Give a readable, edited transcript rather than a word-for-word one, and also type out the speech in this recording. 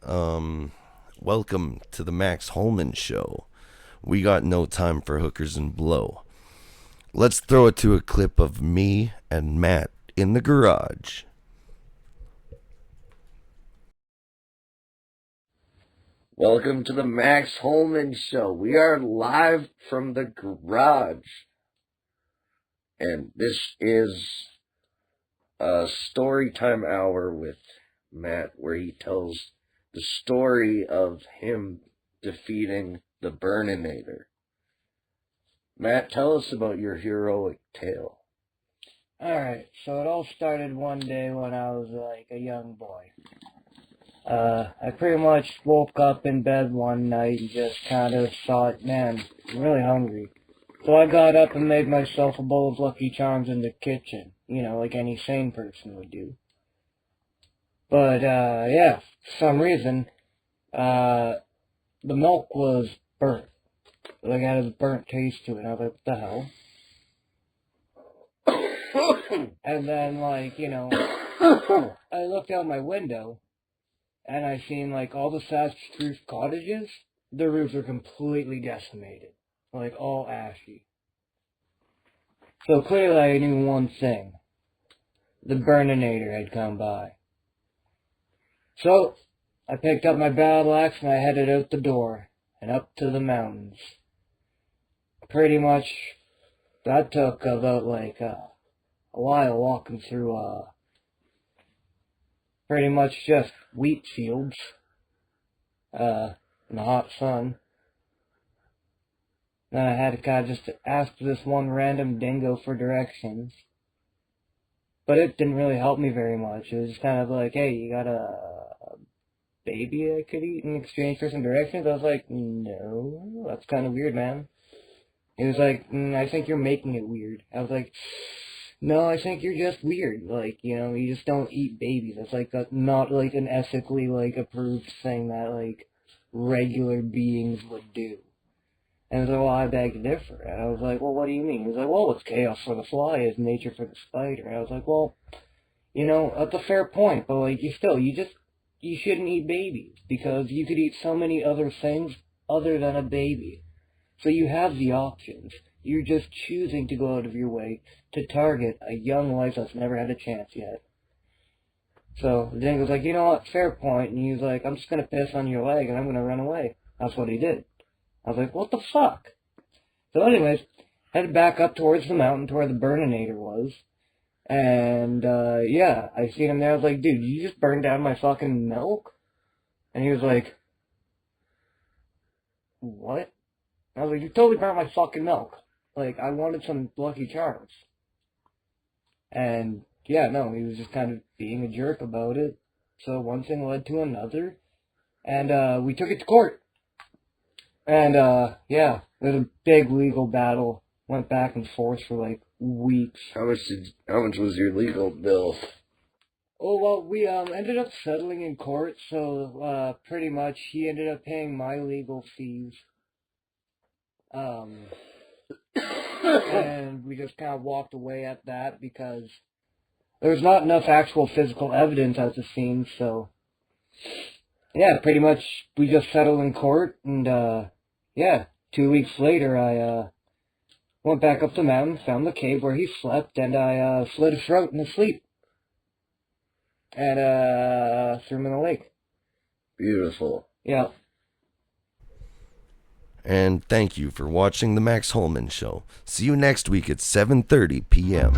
Welcome to the Max Holman Show. We got no time for hookers and blow. Let's throw it to a clip of me and Matt in the garage. Welcome to the Max Holman Show. We are live from the garage. And this is a story time hour with Matt where he tells the story of him defeating the Burninator. Matt, tell us about your heroic tale. Alright, so it all started one day when I was like a young boy. I pretty much woke up in bed one night and just kind of thought, man, I'm really hungry. So I got up and made myself a bowl of Lucky Charms in the kitchen, like any sane person would do. But, yeah, for some reason, the milk was burnt. Like, it had a burnt taste to it. I was like, what the hell? And then, I looked out my window, and I seen, all the thatched roof cottages, the roofs were completely decimated. All ashy. So clearly I knew one thing. The Burninator had come by. So, I picked up my battle axe and I headed out the door, and up to the mountains. Pretty much, that took about, a while walking through, pretty much just wheat fields, in the hot sun. Then I had to kind of just ask this one random dingo for directions. But it didn't really help me very much. It was just kind of like, hey, you got a baby I could eat in exchange for some directions? I was like, no, that's kind of weird, man. He was like, I think you're making it weird. I was like, no, I think you're just weird. You just don't eat babies. That's not an ethically approved thing that regular beings would do. And he was like, well, I beg to differ. And I was like, well, what do you mean? He was like, well, it's chaos for the fly is nature for the spider. And I was like, well, that's a fair point, but you shouldn't eat babies because you could eat so many other things other than a baby. So you have the options. You're just choosing to go out of your way to target a young life that's never had a chance yet. So the dingo was like, you know what, fair point. And he was like, I'm just going to piss on your leg and I'm going to run away. That's what he did. I was like, what the fuck? So anyways, headed back up towards the mountain to where the Burninator was. And, yeah, I seen him there. I was like, dude, you just burned down my fucking milk? And he was like, what? I was like, you totally burnt my fucking milk. I wanted some Lucky Charms. And, yeah, no, he was just kind of being a jerk about it. So one thing led to another. And, we took it to court. And, yeah, there was a big legal battle. Went back and forth for, weeks. How much was your legal bill? Oh, well, we, ended up settling in court, so, pretty much he ended up paying my legal fees. And we just kind of walked away at that because there was not enough actual physical evidence at the scene, so, yeah, pretty much we just settled in court, and, yeah, 2 weeks later, I, went back up the mountain, found the cave where he slept, and I, slit his throat in his sleep. And, threw him in the lake. Beautiful. Yeah. And thank you for watching the Max Holman Show. See you next week at 7:30 p.m.